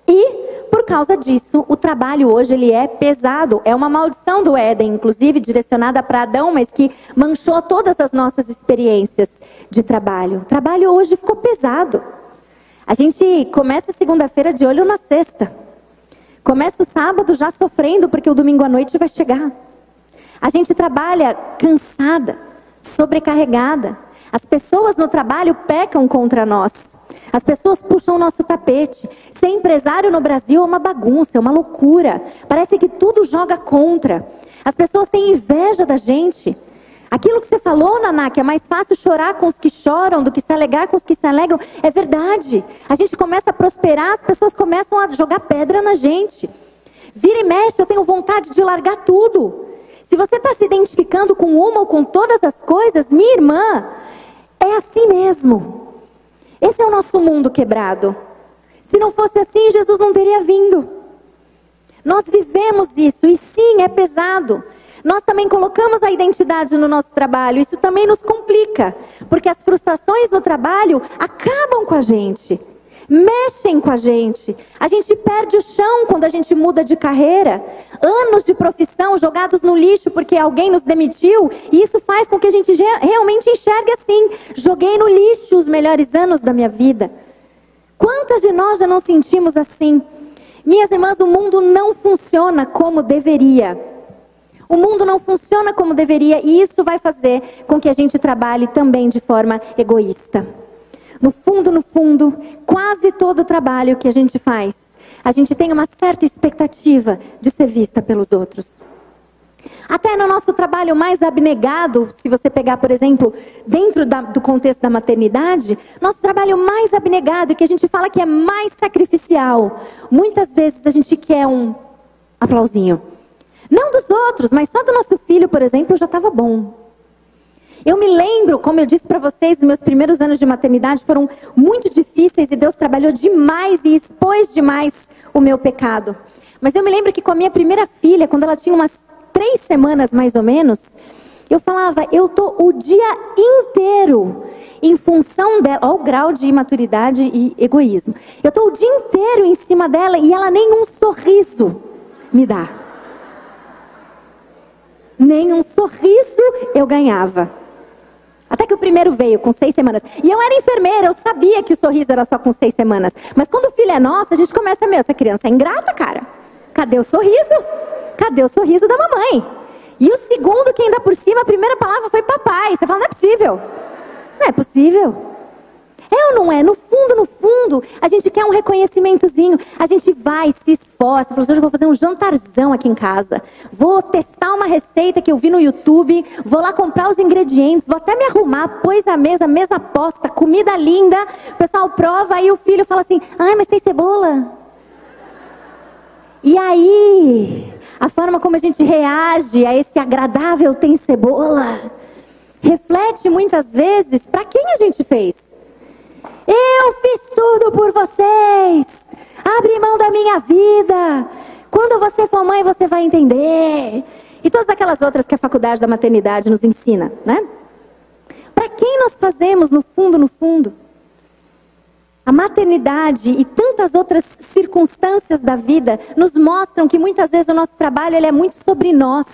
E, por causa disso, o trabalho hoje ele é pesado. É uma maldição do Éden, inclusive, direcionada para Adão, mas que manchou todas as nossas experiências de trabalho. O trabalho hoje ficou pesado. A gente começa segunda-feira de olho na sexta. Começa o sábado já sofrendo porque o domingo à noite vai chegar. A gente trabalha cansada, sobrecarregada. As pessoas no trabalho pecam contra nós. As pessoas puxam o nosso tapete. Ser empresário no Brasil é uma bagunça, é uma loucura. Parece que tudo joga contra. As pessoas têm inveja da gente. Aquilo que você falou, Naná, que é mais fácil chorar com os que choram do que se alegrar com os que se alegram, é verdade. A gente começa a prosperar, as pessoas começam a jogar pedra na gente. Vira e mexe, eu tenho vontade de largar tudo. Se você está se identificando com uma ou com todas as coisas, minha irmã, é assim mesmo. Esse é o nosso mundo quebrado. Se não fosse assim, Jesus não teria vindo. Nós vivemos isso, e sim, é pesado. Nós também colocamos a identidade no nosso trabalho. Isso também nos complica. Porque as frustrações no trabalho acabam com a gente. Mexem com a gente. A gente perde o chão quando a gente muda de carreira. Anos de profissão jogados no lixo porque alguém nos demitiu. E isso faz com que a gente realmente enxergue assim. Joguei no lixo os melhores anos da minha vida. Quantas de nós já não sentimos assim? Minhas irmãs, o mundo não funciona como deveria. O mundo não funciona como deveria e isso vai fazer com que a gente trabalhe também de forma egoísta. No fundo, quase todo o trabalho que a gente faz, a gente tem uma certa expectativa de ser vista pelos outros. Até no nosso trabalho mais abnegado, se você pegar, por exemplo, dentro do contexto da maternidade, nosso trabalho mais abnegado, que a gente fala que é mais sacrificial, muitas vezes a gente quer um aplausinho. Não dos outros, mas só do nosso filho, por exemplo, já estava bom. Eu me lembro, como eu disse para vocês, os meus primeiros anos de maternidade foram muito difíceis e Deus trabalhou demais e expôs demais o meu pecado. Mas eu me lembro que com a minha primeira filha, quando ela tinha umas 3 semanas mais ou menos, eu falava, eu tô o dia inteiro em função dela, olha o grau de imaturidade e egoísmo. Eu tô o dia inteiro em cima dela e ela nem um sorriso me dá. Nem um sorriso eu ganhava. Até que o primeiro veio com 6 semanas. E eu era enfermeira, eu sabia que o sorriso era só com 6 semanas. Mas quando o filho é nosso, a gente começa, essa criança é ingrata, cara. Cadê o sorriso? Cadê o sorriso da mamãe? E o segundo, que ainda por cima, a primeira palavra foi papai. Você fala, não é possível. Não é possível. É ou não é? No fundo, a gente quer um reconhecimentozinho. A gente vai, se esforça. Fala, hoje eu vou fazer um jantarzão aqui em casa. Vou testar uma receita que eu vi no YouTube. Vou lá comprar os ingredientes. Vou até me arrumar. Pôs a mesa posta, comida linda. O pessoal prova, aí o filho fala assim, ai, mas tem cebola. E aí, a forma como a gente reage a esse agradável tem cebola, reflete muitas vezes para quem a gente fez. Eu fiz tudo por vocês. Abre mão da minha vida. Quando você for mãe, você vai entender. E todas aquelas outras que a faculdade da maternidade nos ensina, né? Para quem nós fazemos no fundo? A maternidade e tantas outras circunstâncias da vida nos mostram que muitas vezes o nosso trabalho ele é muito sobre nós.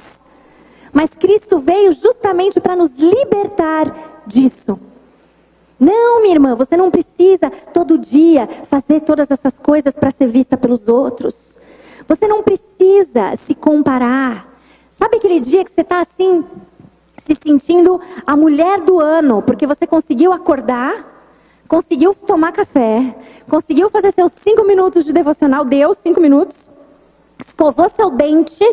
Mas Cristo veio justamente para nos libertar disso. Não, minha irmã, você não precisa todo dia fazer todas essas coisas para ser vista pelos outros. Você não precisa se comparar. Sabe aquele dia que você está assim, se sentindo a mulher do ano, porque você conseguiu acordar, conseguiu tomar café, conseguiu fazer seus 5 minutos de devocional, deu 5 minutos, escovou seu dente.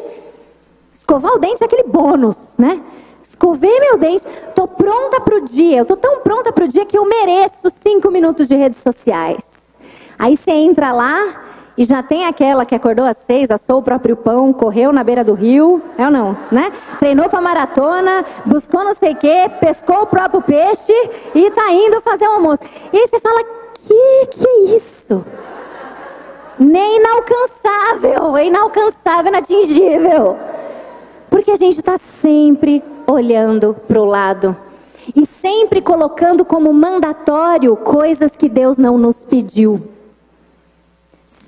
Escovar o dente é aquele bônus, né? Escovei meu dente, tô pronta pro dia. Eu tô tão pronta pro dia que eu mereço 5 minutos de redes sociais. Aí você entra lá e já tem aquela que acordou às 6, assou o próprio pão, correu na beira do rio, é ou não, né? Treinou pra maratona, buscou não sei o quê, pescou o próprio peixe e tá indo fazer o almoço. E aí você fala, que é isso? Nem inalcançável, inatingível. Porque a gente está sempre olhando para o lado. E sempre colocando como mandatório coisas que Deus não nos pediu.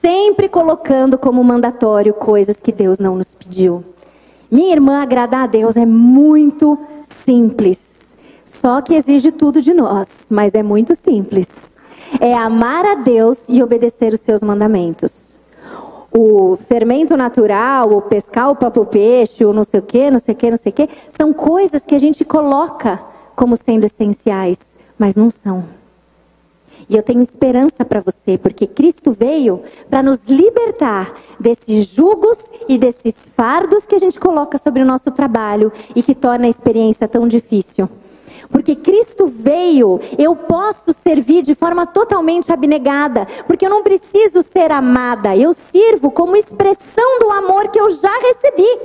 Sempre colocando como mandatório coisas que Deus não nos pediu. Minha irmã, agradar a Deus é muito simples. Só que exige tudo de nós, mas é muito simples. É amar a Deus e obedecer os seus mandamentos. O fermento natural, o pescar o próprio peixe, o não sei o que, são coisas que a gente coloca como sendo essenciais, mas não são. E eu tenho esperança para você, porque Cristo veio para nos libertar desses jugos e desses fardos que a gente coloca sobre o nosso trabalho e que torna a experiência tão difícil. Porque Cristo veio, eu posso servir de forma totalmente abnegada, porque eu não preciso ser amada, eu sirvo como expressão do amor que eu já recebi.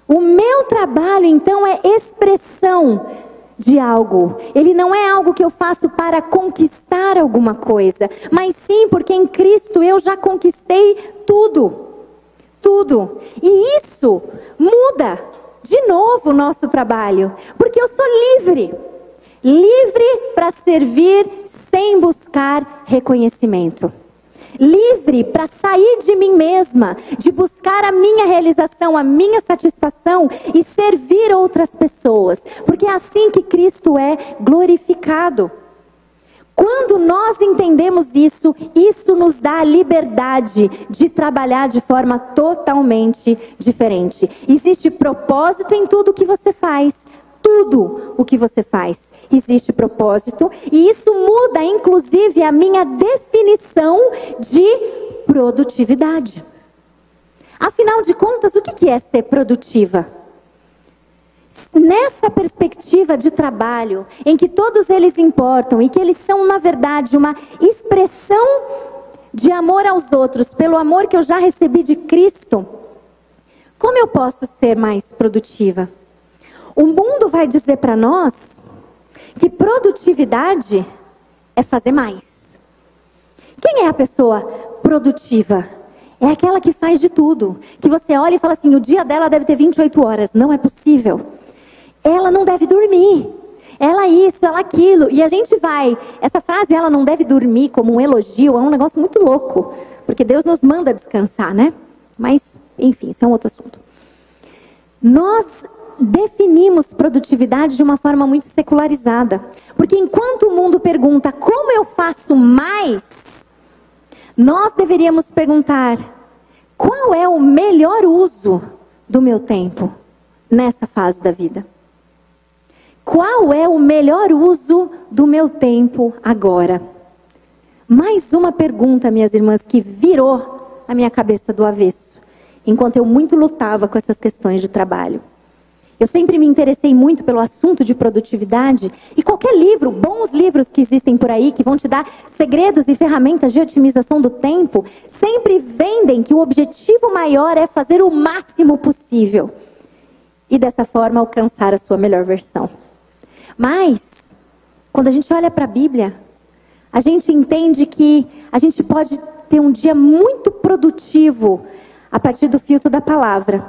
O meu trabalho, então, é expressão de algo. Ele não é algo que eu faço para conquistar alguma coisa, mas sim porque em Cristo eu já conquistei tudo. Tudo. E isso muda de novo o nosso trabalho, porque eu sou livre para servir sem buscar reconhecimento, livre para sair de mim mesma, de buscar a minha realização, a minha satisfação e servir outras pessoas, porque é assim que Cristo é glorificado. Quando nós entendemos isso, isso nos dá a liberdade de trabalhar de forma totalmente diferente. Existe propósito em tudo que você faz. Tudo o que você faz existe propósito. E isso muda, inclusive, a minha definição de produtividade. Afinal de contas, o que é ser produtiva? Nessa perspectiva de trabalho, em que todos eles importam e que eles são, na verdade, uma expressão de amor aos outros, pelo amor que eu já recebi de Cristo, como eu posso ser mais produtiva? O mundo vai dizer para nós que produtividade é fazer mais. Quem é a pessoa produtiva? É aquela que faz de tudo, que você olha e fala assim, o dia dela deve ter 28 horas, não é possível. Ela não deve dormir, ela isso, ela aquilo. E a gente vai, essa frase, ela não deve dormir, como um elogio, é um negócio muito louco. Porque Deus nos manda descansar, né? Mas, enfim, isso é um outro assunto. Nós definimos produtividade de uma forma muito secularizada. Porque enquanto o mundo pergunta, como eu faço mais? Nós deveríamos perguntar, qual é o melhor uso do meu tempo nessa fase da vida? Qual é o melhor uso do meu tempo agora? Mais uma pergunta, minhas irmãs, que virou a minha cabeça do avesso, enquanto eu muito lutava com essas questões de trabalho. Eu sempre me interessei muito pelo assunto de produtividade e qualquer livro, bons livros que existem por aí, que vão te dar segredos e ferramentas de otimização do tempo, sempre vendem que o objetivo maior é fazer o máximo possível e dessa forma alcançar a sua melhor versão. Mas, quando a gente olha para a Bíblia, a gente entende que a gente pode ter um dia muito produtivo a partir do filtro da palavra.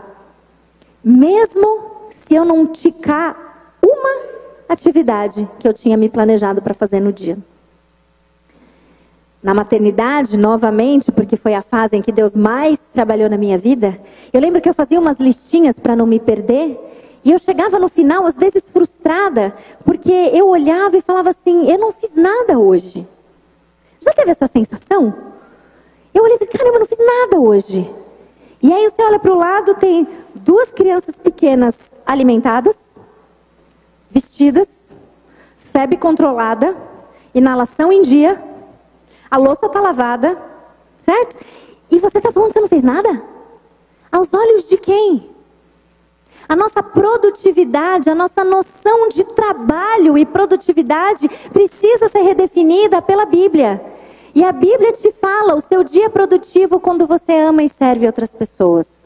Mesmo se eu não ticar uma atividade que eu tinha me planejado para fazer no dia. na maternidade, novamente, porque foi a fase em que Deus mais trabalhou na minha vida, eu lembro que eu fazia umas listinhas para não me perder, e eu chegava no final, às vezes frustrada, porque eu olhava e falava assim, eu não fiz nada hoje. Já teve essa sensação? Eu olhei e falei, caramba, eu não fiz nada hoje. E aí você olha para o lado, tem 2 crianças pequenas alimentadas, vestidas, febre controlada, inalação em dia, a louça está lavada, certo? E você está falando que você não fez nada? Aos olhos de quem? A nossa produtividade, a nossa noção de trabalho e produtividade precisa ser redefinida pela Bíblia. E a Bíblia te fala o seu dia produtivo quando você ama e serve outras pessoas.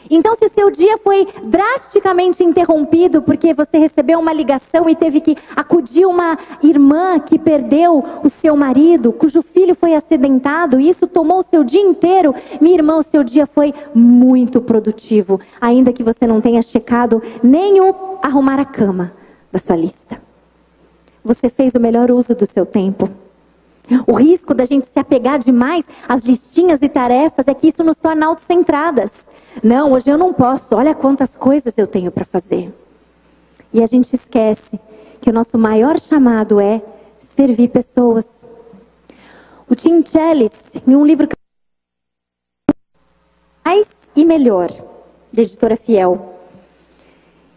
Então, se o seu dia foi drasticamente interrompido porque você recebeu uma ligação e teve que acudir uma irmã que perdeu o seu marido, cujo filho foi acidentado, e isso tomou o seu dia inteiro, minha irmã, o seu dia foi muito produtivo, ainda que você não tenha checado nem o arrumar a cama da sua lista. Você fez o melhor uso do seu tempo. O risco da gente se apegar demais às listinhas e tarefas é que isso nos torna autocentradas. Não, hoje eu não posso, olha quantas coisas eu tenho para fazer. E a gente esquece que o nosso maior chamado é servir pessoas. O Tim Challies, em um livro Mais e Melhor, da editora Fiel,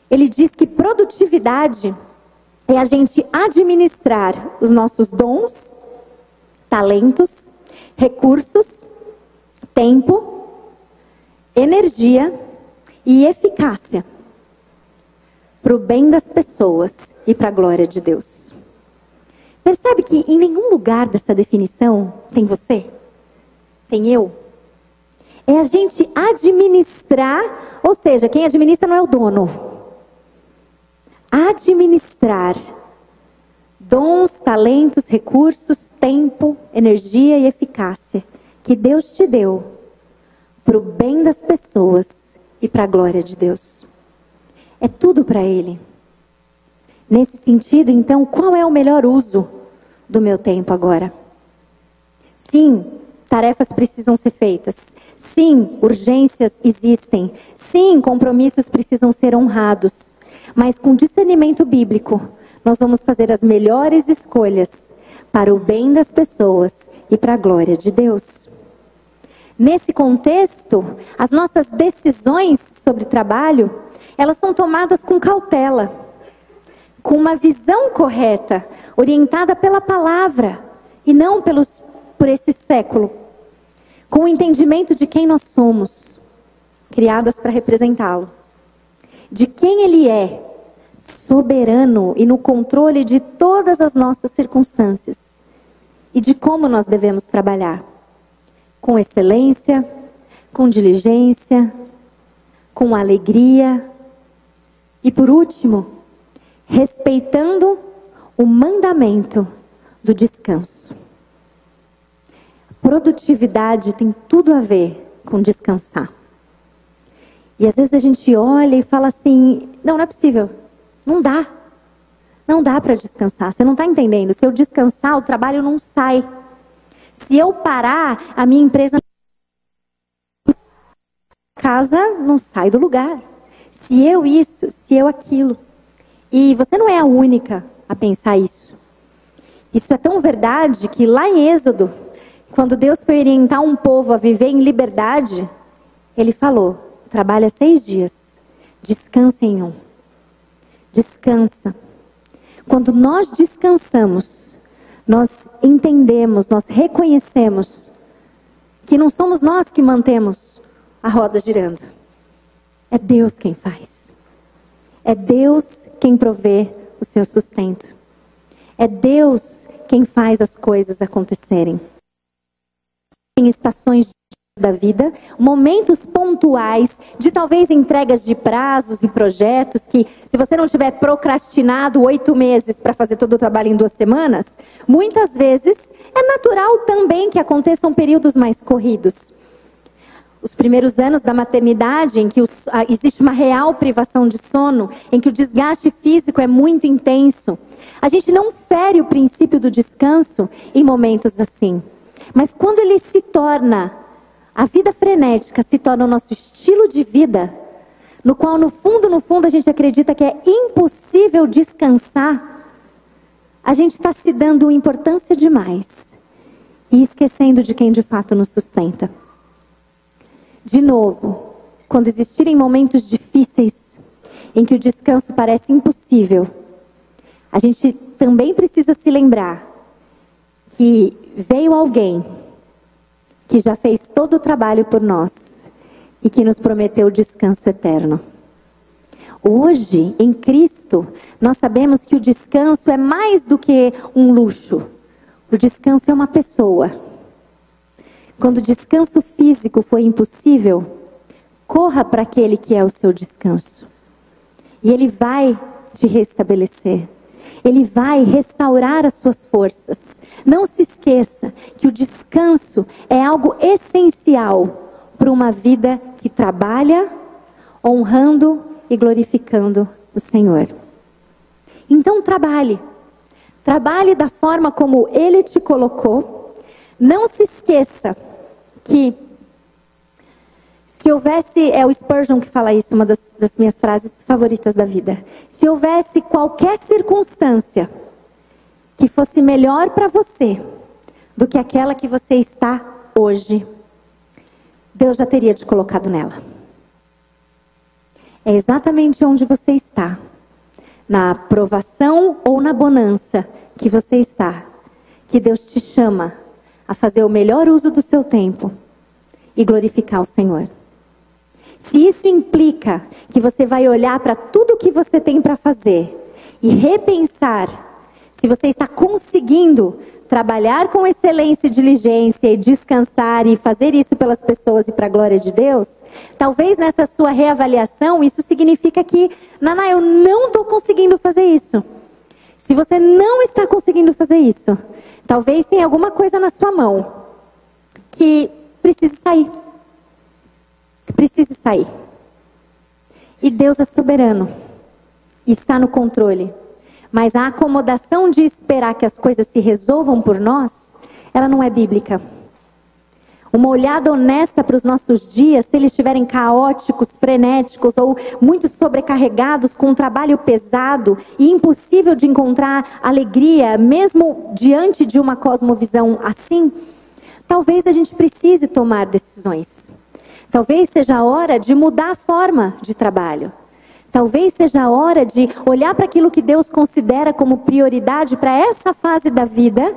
ele diz que produtividade é a gente administrar os nossos dons, talentos, recursos, tempo, energia e eficácia para o bem das pessoas e para a glória de Deus. Percebe que em nenhum lugar dessa definição tem você, tem eu. É a gente administrar, ou seja, quem administra não é o dono. Administrar dons, talentos, recursos, tempo, energia e eficácia que Deus te deu para o bem das pessoas e para a glória de Deus. É tudo para Ele. Nesse sentido, então, qual é o melhor uso do meu tempo agora? Sim, tarefas precisam ser feitas. Sim, urgências existem. Sim, compromissos precisam ser honrados. Mas com discernimento bíblico, nós vamos fazer as melhores escolhas para o bem das pessoas e para a glória de Deus. Nesse contexto, as nossas decisões sobre trabalho, elas são tomadas com cautela, com uma visão correta, orientada pela palavra e não por esse século, com o entendimento de quem nós somos, criadas para representá-lo, de quem Ele é, soberano e no controle de todas as nossas circunstâncias, e de como nós devemos trabalhar. Com excelência, com diligência, com alegria e, por último, respeitando o mandamento do descanso. Produtividade tem tudo a ver com descansar. E às vezes a gente olha e fala assim, não é possível, não dá. Não dá para descansar, você não está entendendo. Se eu descansar, o trabalho não sai. Se eu parar, a minha empresa casa não sai do lugar. Se eu isso, se eu aquilo. E você não é a única a pensar isso. Isso é tão verdade que lá em Êxodo, quando Deus foi orientar um povo a viver em liberdade, Ele falou, trabalha 6 dias, descansa em 1. Descansa. Quando nós descansamos, nós entendemos, nós reconhecemos que não somos nós que mantemos a roda girando. É Deus quem faz. É Deus quem provê o seu sustento. É Deus quem faz as coisas acontecerem. Em estações da vida, momentos pontuais de talvez entregas de prazos e projetos que, se você não tiver procrastinado 8 meses para fazer todo o trabalho em 2 semanas, muitas vezes é natural também que aconteçam períodos mais corridos. Os primeiros anos da maternidade, em que existe uma real privação de sono, em que o desgaste físico é muito intenso, A gente não fere o princípio do descanso em momentos assim. Mas quando ele se torna, a vida frenética se torna o nosso estilo de vida, no qual no fundo a gente acredita que é impossível descansar, a gente está se dando importância demais e esquecendo de quem de fato nos sustenta. De novo, quando existirem momentos difíceis em que o descanso parece impossível, a gente também precisa se lembrar que veio alguém que já fez todo o trabalho por nós e que nos prometeu o descanso eterno. Hoje, em Cristo, nós sabemos que o descanso é mais do que um luxo. O descanso é uma pessoa. Quando o descanso físico foi impossível, corra para aquele que é o seu descanso. E Ele vai te restabelecer. Ele vai restaurar as suas forças. Não se esqueça que o descanso é algo essencial para uma vida que trabalha, honrando e glorificando o Senhor. Então trabalhe. Trabalhe da forma como Ele te colocou. Não se esqueça que se houvesse, é o Spurgeon que fala isso, uma das minhas frases favoritas da vida. Se houvesse qualquer circunstância que fosse melhor para você do que aquela que você está hoje, Deus já teria te colocado nela. É exatamente onde você está, na provação ou na bonança que você está, que Deus te chama a fazer o melhor uso do seu tempo e glorificar o Senhor. Se isso implica que você vai olhar para tudo que você tem para fazer e repensar se você está conseguindo trabalhar com excelência e diligência e descansar e fazer isso pelas pessoas e para a glória de Deus, talvez nessa sua reavaliação isso significa que, Naná, eu não estou conseguindo fazer isso. Se você não está conseguindo fazer isso, talvez tenha alguma coisa na sua mão que precise sair. Precise sair. E Deus é soberano. Está no controle. Mas a acomodação de esperar que as coisas se resolvam por nós, ela não é bíblica. Uma olhada honesta para os nossos dias, se eles estiverem caóticos, frenéticos ou muito sobrecarregados com um trabalho pesado e impossível de encontrar alegria, mesmo diante de uma cosmovisão assim, talvez a gente precise tomar decisões. Talvez seja a hora de mudar a forma de trabalho. Talvez seja a hora de olhar para aquilo que Deus considera como prioridade para essa fase da vida,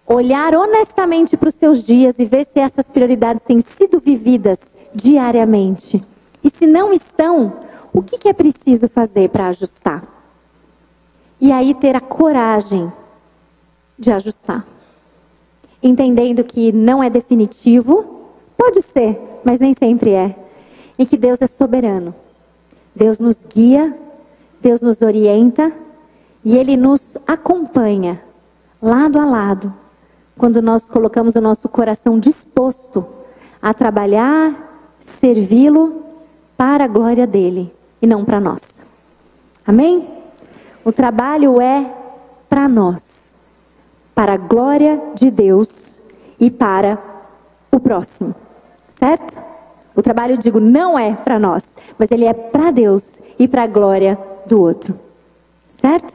olhar honestamente para os seus dias e ver se essas prioridades têm sido vividas diariamente. E se não estão, o que é preciso fazer para ajustar? E aí ter a coragem de ajustar. Entendendo que não é definitivo, pode ser, mas nem sempre é. E que Deus é soberano. Deus nos guia, Deus nos orienta e Ele nos acompanha lado a lado quando nós colocamos o nosso coração disposto a trabalhar, servi-lo para a glória dEle e não para nós. Amém? O trabalho é para nós, para a glória de Deus e para o próximo, certo? O trabalho, digo, não é para nós, mas ele é para Deus e para a glória do outro. Certo?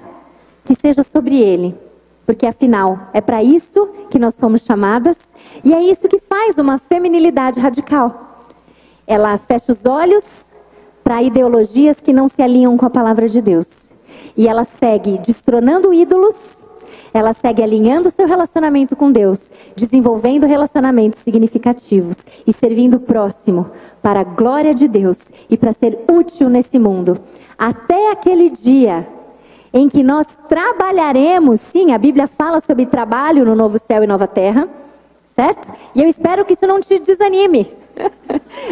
Que seja sobre ele, porque afinal é para isso que nós fomos chamadas e é isso que faz uma feminilidade radical. Ela fecha os olhos para ideologias que não se alinham com a palavra de Deus. E ela segue destronando ídolos, ela segue alinhando o seu relacionamento com Deus, desenvolvendo relacionamentos significativos e servindo o próximo para a glória de Deus e para ser útil nesse mundo. Até aquele dia em que nós trabalharemos, sim, a Bíblia fala sobre trabalho no novo céu e nova terra, certo? E eu espero que isso não te desanime,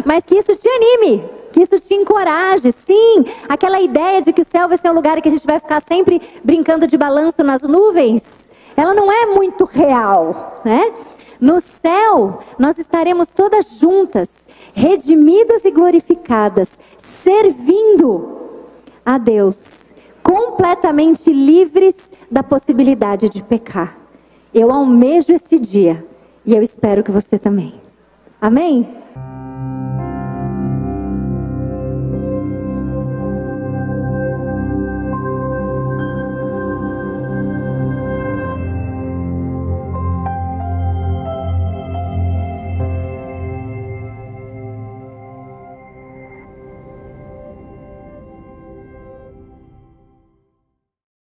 mas que isso te anime, que isso te encoraje. Sim, aquela ideia de que o céu vai ser um lugar que a gente vai ficar sempre brincando de balanço nas nuvens, ela não é muito real, né? No céu, nós estaremos todas juntas, redimidas e glorificadas, servindo a Deus, completamente livres da possibilidade de pecar. Eu almejo esse dia e eu espero que você também. Amém?